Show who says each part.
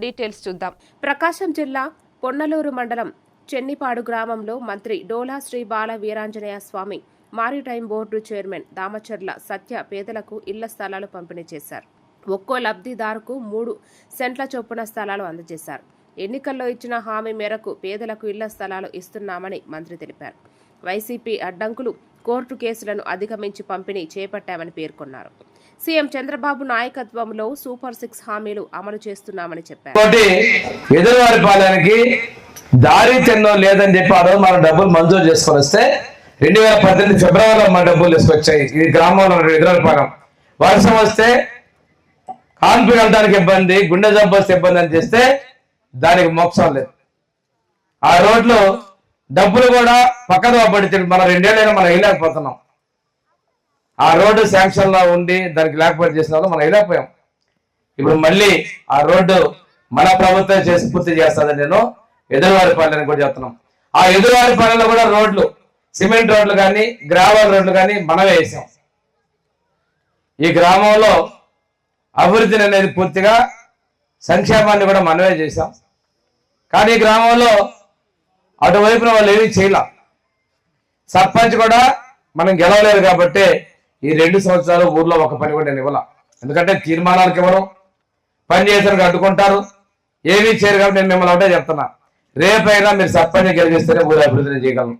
Speaker 1: Details చూద్దాం. ప్రకాశం జిల్లా పొన్నలూరు మండలం చెన్నిపాడు గ్రామంలో మంత్రి డోలా శ్రీ బాల Veeranjaneya Swamy maritime board chairman Damacharla సత్య పేదలకు ఇళ్ల స్థలాలు పంపిణీ చేశారు. ఒక్కో లబ్ధిదారుకు 3 సెంట్ల చొప్పున స్థలాలు అందజేశారు. ఎన్నికల్లో ఇచ్చిన హామీ మేరకు పేదలకు ఇళ్ల స్థలాలు ఇస్తున్నామని మంత్రి తెలిపారు. వైసీపీ అడ్డంకులు, కోర్టు కేసులను అధిగమించి పంపిణీ చేపట్టామని పేర్కొన్నారు. సీఎం చంద్రబాబు నాయకత్వంలో సూపర్ 6 హామీలు అమలు చేస్తున్నామని చెప్పారు.
Speaker 2: ఎదురువారి పాలనకి దారి చెన్నో లేదని చెప్పి ఆ రోజు మనం డబ్బులు మంజూరు చేసుకొని వస్తే 2018 ఫిబ్రవరిలో మన డబ్బులు తీసుకొచ్చాయి. ఈ గ్రామంలో ఎదురువారి పాలన వర్షం వస్తే కాన్పు వెళ్ళడానికి ఇబ్బంది, గుండె జబ్బు వస్తే ఇబ్బంది అని చేస్తే దానికి మోక్షం లేదు. ఆ రోడ్లు డబ్బులు కూడా పక్కన పడితే మనం 2 ఏళ్ళైనా మనం వేయలేకపోతున్నాం. ఆ రోడ్డు శాంక్షన్ లో ఉండి దానికి లేకపోతే చేసిన వాళ్ళు మనం వేయలేకపోయాం. ఇప్పుడు మళ్ళీ ఆ రోడ్డు మన ప్రభుత్వం చేసి పూర్తి చేస్తుందని నేను ఎదురువారి పాలన కూడా చెప్తున్నాం. ఆ ఎదురువారి పాలనలో కూడా రోడ్లు, సిమెంట్ రోడ్లు కానీ గ్రావెల్ రోడ్లు కానీ మనమే వేసాం. ఈ గ్రామంలో అభివృద్ధిని అనేది పూర్తిగా సంక్షేమాన్ని కూడా మనమే చేశాం. కానీ ఈ గ్రామంలో అటువైపున వాళ్ళు ఏమీ చేయలేం. సర్పంచ్ కూడా మనం గెలవలేదు కాబట్టి ఈ 2 సంవత్సరాలు ఊర్లో ఒక పని కూడా నేను ఇవ్వాల. ఎందుకంటే తీర్మానాలకు ఇవ్వరు, పని చేసేందుకు అడ్డుకుంటారు, ఏమీ చేయరు. కాబట్టి నేను మిమ్మల్ని ఒకటే చెప్తున్నా, రేపైనా మీరు సర్పంచ్ గెలిపిస్తేనే ఊరు అభివృద్ధిని చేయగలను.